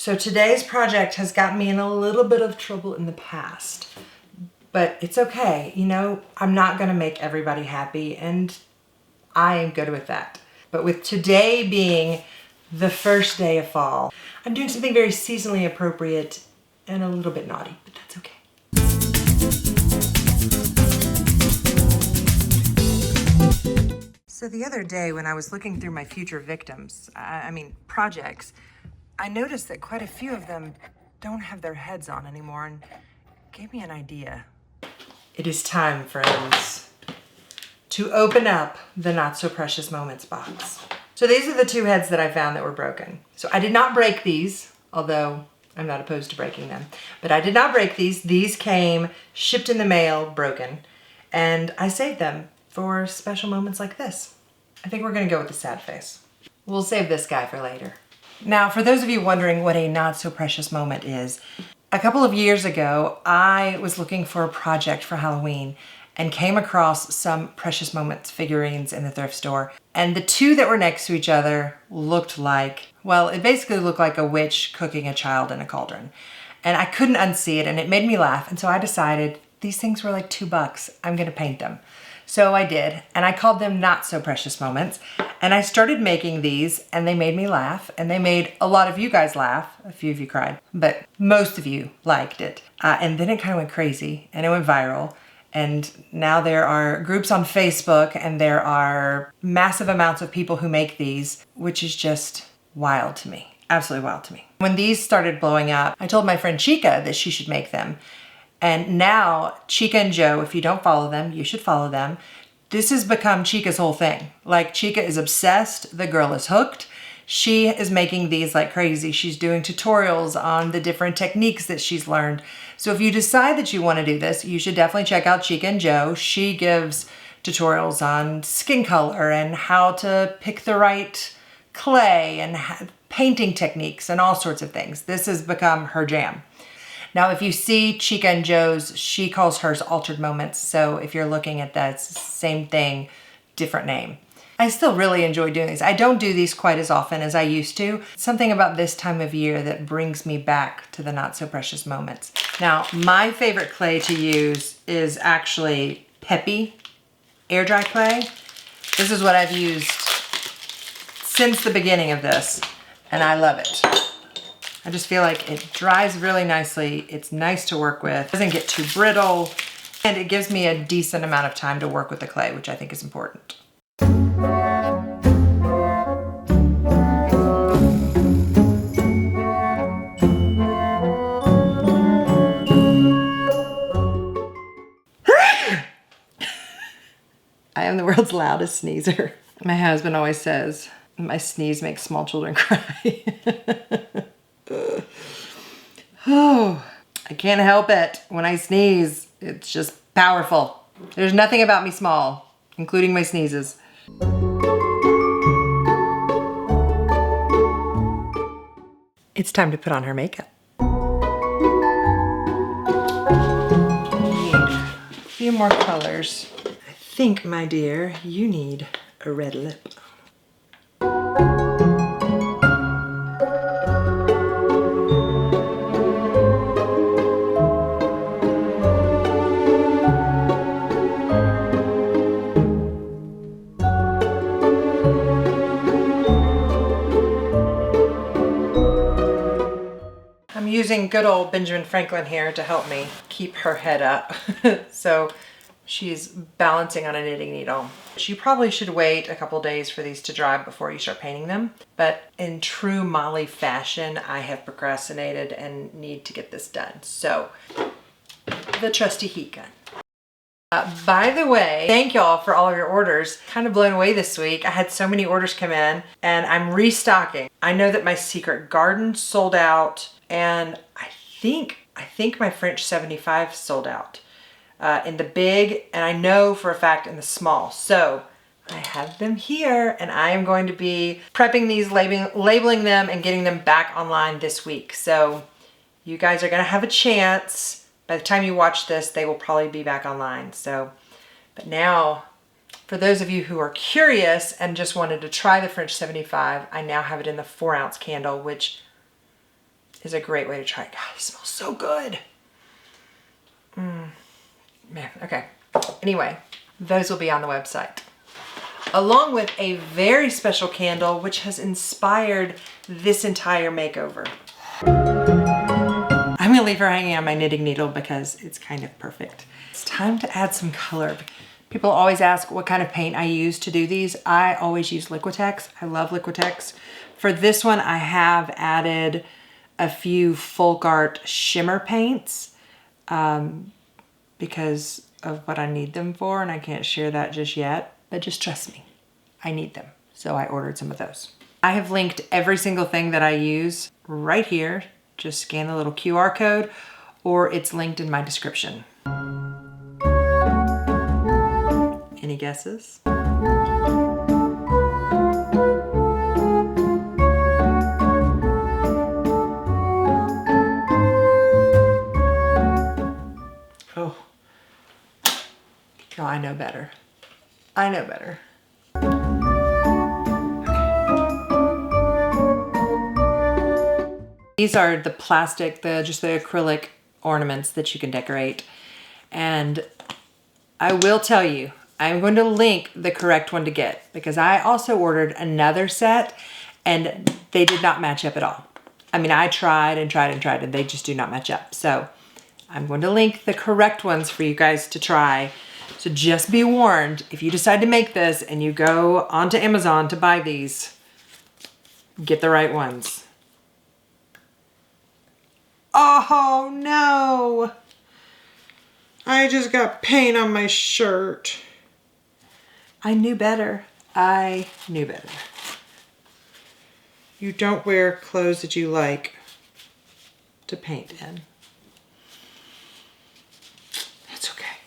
So today's project has gotten me in a little bit of trouble in the past, but it's okay. You know, I'm not gonna make everybody happy, and I am good with that. But with today being the first day of fall, I'm doing something very seasonally appropriate and a little bit naughty, but that's okay. So the other day when I was looking through my future victims, projects, I noticed that quite a few of them don't have their heads on anymore and gave me an idea. It is time, friends, to open up the Not So Precious Moments box. So these are the two heads that I found that were broken. So I did not break these, although I'm not opposed to breaking them, but I did not break these. These came shipped in the mail, broken, and I saved them for special moments like this. I think we're gonna go with the sad face. We'll save this guy for later. Now, for those of you wondering what a not so precious moment is, a couple of years ago, I was looking for a project for Halloween and came across some Precious Moments figurines in the thrift store. And the two that were next to each other looked like, well, it basically looked like a witch cooking a child in a cauldron. And I couldn't unsee it and it made me laugh. And so I decided these things were like $2. I'm gonna paint them. So I did, and I called them Not So Precious Moments. And I started making these and they made me laugh and they made a lot of you guys laugh. A few of you cried, but most of you liked it. And then it kind of went crazy and it went viral. And now there are groups on Facebook and there are massive amounts of people who make these, which is just wild to me. Absolutely wild to me. When these started blowing up, I told my friend Chica that she should make them. And now Chica and Joe, if you don't follow them, you should follow them. This has become Chica's whole thing. Like, Chica is obsessed. The girl is hooked. She is making these like crazy. She's doing tutorials on the different techniques that she's learned. So if you decide that you want to do this, you should definitely check out Chica and Joe. She gives tutorials on skin color and how to pick the right clay and painting techniques and all sorts of things. This has become her jam. Now, if you see Chica and Joe's, she calls hers Altered Moments. So if you're looking at that, it's the same thing, different name. I still really enjoy doing these. I don't do these quite as often as I used to. Something about this time of year that brings me back to the Not So Precious Moments. Now, my favorite clay to use is actually Peppy air dry clay. This is what I've used since the beginning of this, and I love it. I just feel like it dries really nicely. It's nice to work with. It doesn't get too brittle, and it gives me a decent amount of time to work with the clay, which I think is important. I am the world's loudest sneezer. My husband always says, my sneeze makes small children cry. Oh, I can't help it. When I sneeze, it's just powerful. There's nothing about me small, including my sneezes. It's time to put on her makeup. Need a few more colors. I think, my dear, you need a red lip. I'm using good old Benjamin Franklin here to help me keep her head up. So she's balancing on a knitting needle. You probably should wait a couple days for these to dry before you start painting them. But in true Molly fashion, I have procrastinated and need to get this done. So the trusty heat gun. By the way, thank y'all for all of your orders. Kind of blown away this week. I had so many orders come in and I'm restocking. I know that my Secret Garden sold out and I think my French 75 sold out in the big, and I know for a fact in the small. So I have them here and I am going to be prepping these, labeling them and getting them back online this week. So you guys are gonna have a chance. By the time you watch this, they will probably be back online. So, but now, for those of you who are curious and just wanted to try the French 75, I now have it in the 4-ounce candle, which is a great way to try it. God, it smells so good. Man, okay. Anyway, those will be on the website. Along with a very special candle, which has inspired this entire makeover. I'm gonna leave her hanging on my knitting needle because it's kind of perfect. It's time to add some color. People always ask what kind of paint I use to do these. I always use Liquitex. I love Liquitex. For this one, I have added a few folk art shimmer paints because of what I need them for, and I can't share that just yet, but just trust me, I need them. So I ordered some of those. I have linked every single thing that I use right here. Just scan the little QR code, or it's linked in my description. Any guesses? Oh, no, I know better. I know better. These are the plastic, just the acrylic ornaments that you can decorate. And I will tell you, I'm going to link the correct one to get because I also ordered another set and they did not match up at all. I mean, I tried and tried and tried and they just do not match up. So I'm going to link the correct ones for you guys to try. So just be warned, if you decide to make this and you go onto Amazon to buy these, get the right ones. Oh no! I just got paint on my shirt. I knew better. I knew better. You don't wear clothes that you like to paint in. It's okay.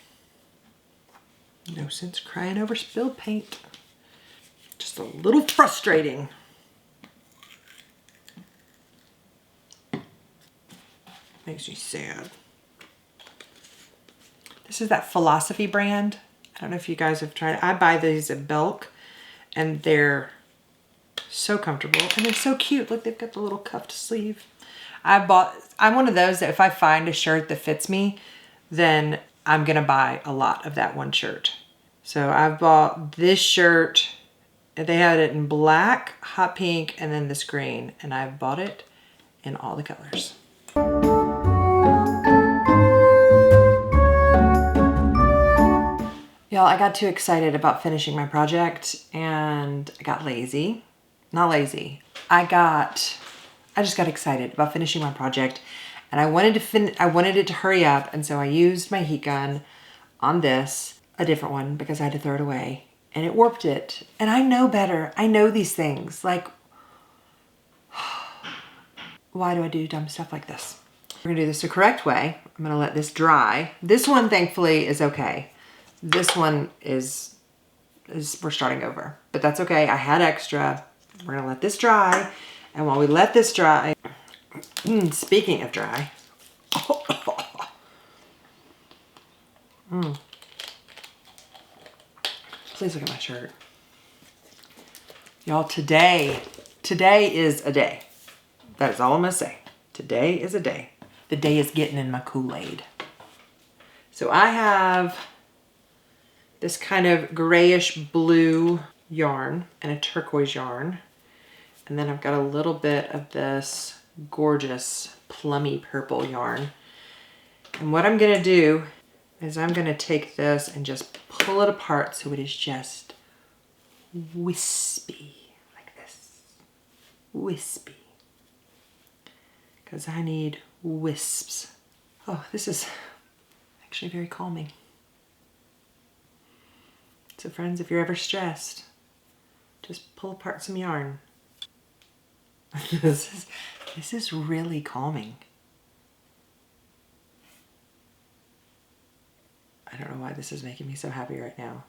No sense crying over spilled paint. Just a little frustrating. Makes me sad. This is that Philosophy brand. I don't know if you guys have tried it. I buy these in bulk and they're so comfortable and they're so cute. Look, they've got the little cuffed sleeve. I'm one of those that if I find a shirt that fits me, then I'm gonna buy a lot of that one shirt. So I've bought this shirt. They had it in black, hot pink, and then this green. And I've bought it in all the colors. Y'all, I got too excited about finishing my project and I got lazy. Not lazy. I just got excited about finishing my project and I wanted it to hurry up, and so I used my heat gun on this, a different one because I had to throw it away, and it warped it. And I know better. I know these things. Like, why do I do dumb stuff like this? We're gonna do this the correct way. I'm gonna let this dry. This one, thankfully, is okay. This one is we're starting over, but that's okay. I had extra. We're gonna let this dry. And while we let this dry, speaking of dry, please look at my shirt. Y'all, today is a day. That is all I'm gonna say. Today is a day. The day is getting in my Kool-Aid. So I have this kind of grayish blue yarn and a turquoise yarn. And then I've got a little bit of this gorgeous plummy purple yarn. And what I'm gonna do is I'm gonna take this and just pull it apart so it is just wispy, like this. Wispy. Because I need wisps. Oh, this is actually very calming. So friends, if you're ever stressed, just pull apart some yarn. This is really calming. I don't know why this is making me so happy right now.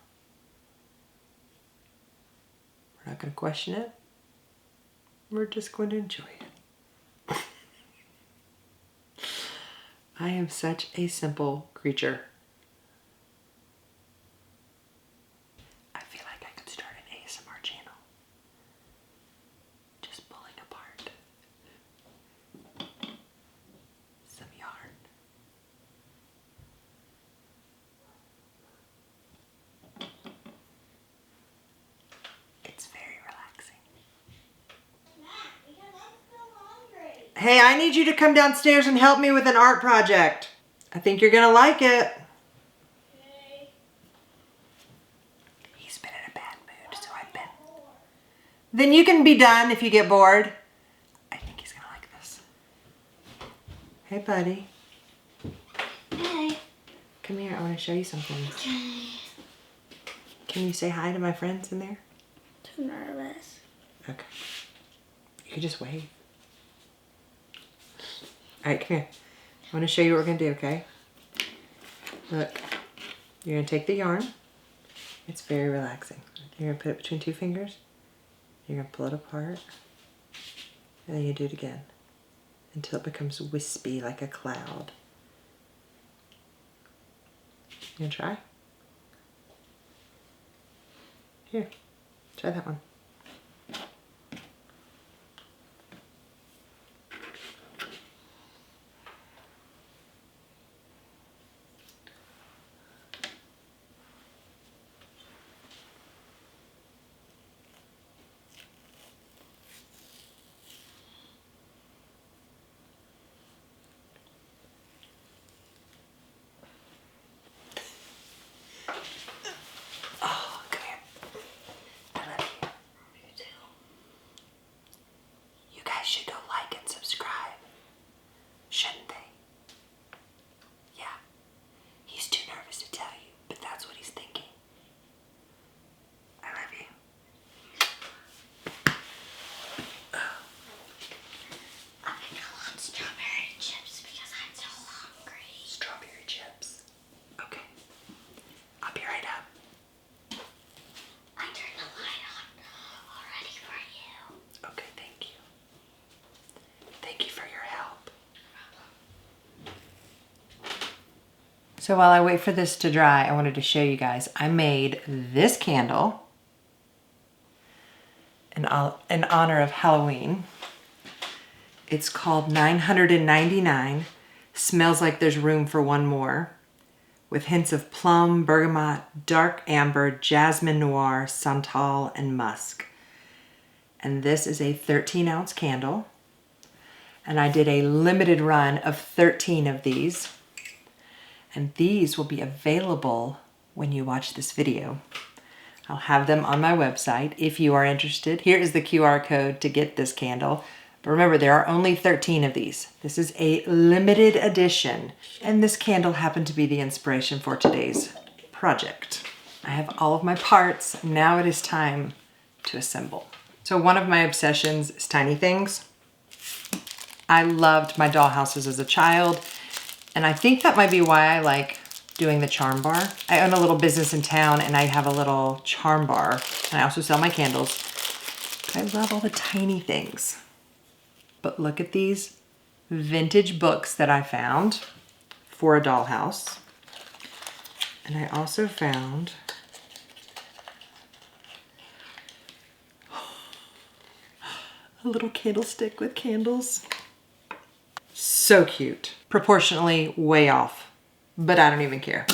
We're not going to question it. We're just going to enjoy it. I am such a simple creature. I feel like I could start an ASMR channel. Just pulling apart Hey, I need you to come downstairs and help me with an art project. I think you're gonna like it. Okay. He's been in a bad mood, so I've been. Then you can be done if you get bored. I think he's gonna like this. Hey, buddy. Hey. Come here, I wanna show you something. Okay. Can you say hi to my friends in there? Too nervous. Okay. You can just wave. All right, come here. I want to show you what we're going to do, okay? Look. You're going to take the yarn. It's very relaxing. You're going to put it between two fingers. You're going to pull it apart. And then you do it again. Until it becomes wispy like a cloud. You going to try? Here. Try that one. Oh, come here. I love you. You too. You guys should go like and subscribe. Shouldn't they? Yeah. He's too nervous to tell you, but that's what he's thinking. I love you. I think I want strawberry chips because I'm so hungry. Strawberry chips. Okay. I'll be right up. I turned the light on already for you. Okay, thank you. Thank you for your help. So while I wait for this to dry, I wanted to show you guys. I made this candle in honor of Halloween. It's called 999. Smells like there's room for one more. With hints of plum, bergamot, dark amber, jasmine noir, santal, and musk. And this is a 13-ounce candle. And I did a limited run of 13 of these. And these will be available when you watch this video. I'll have them on my website if you are interested. Here is the QR code to get this candle. But remember, there are only 13 of these. This is a limited edition. And this candle happened to be the inspiration for today's project. I have all of my parts. Now it is time to assemble. So one of my obsessions is tiny things. I loved my dollhouses as a child. And I think that might be why I like doing the charm bar. I own a little business in town and I have a little charm bar. And I also sell my candles. I love all the tiny things. But look at these vintage books that I found for a dollhouse. And I also found a little candlestick with candles. So cute. Proportionally way off, but I don't even care.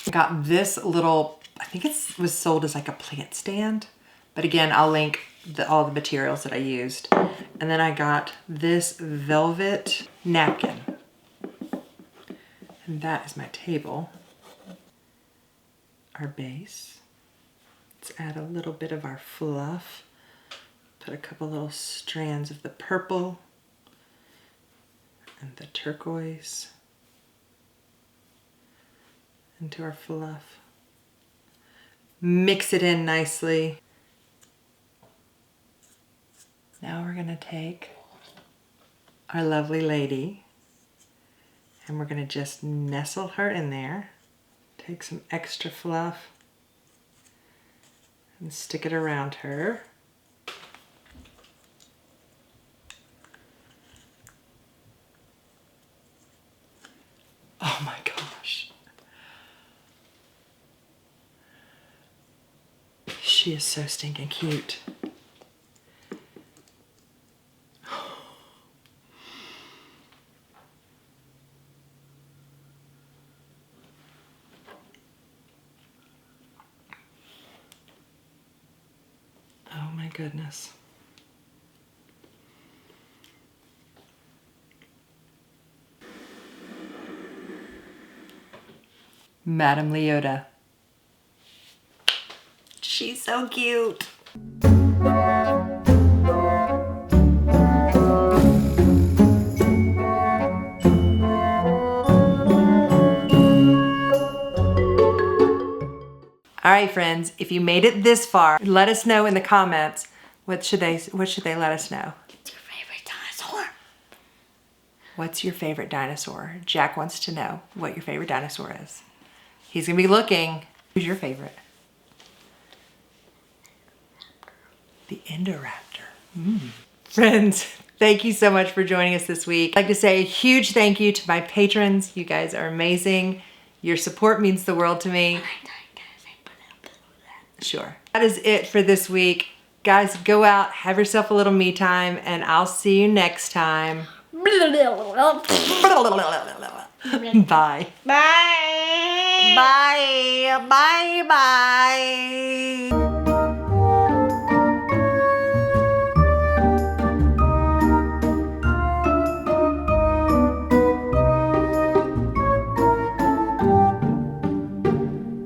I got this little, I think it was sold as like a plant stand, but again, I'll link all the materials that I used. And then I got this velvet napkin. And that is my table. Our base. Let's add a little bit of our fluff. Put a couple little strands of the purple and the turquoise into our fluff. Mix it in nicely. Now we're gonna take our lovely lady and we're gonna just nestle her in there. Take some extra fluff and stick it around her. Oh my gosh. She is so stinking cute. Oh my goodness. Madame Leota. She's so cute. All right, friends, if you made it this far, let us know in the comments. What should they let us know? What's your favorite dinosaur? What's your favorite dinosaur? Jack wants to know what your favorite dinosaur is. He's gonna be looking. Who's your favorite? The Indoraptor. Friends, thank you so much for joining us this week. I'd like to say a huge thank you to my patrons. You guys are amazing. Your support means the world to me. Sure. That is it for this week. Guys, go out, have yourself a little me time, and I'll see you next time. Bye. Bye. Bye. Bye. Bye.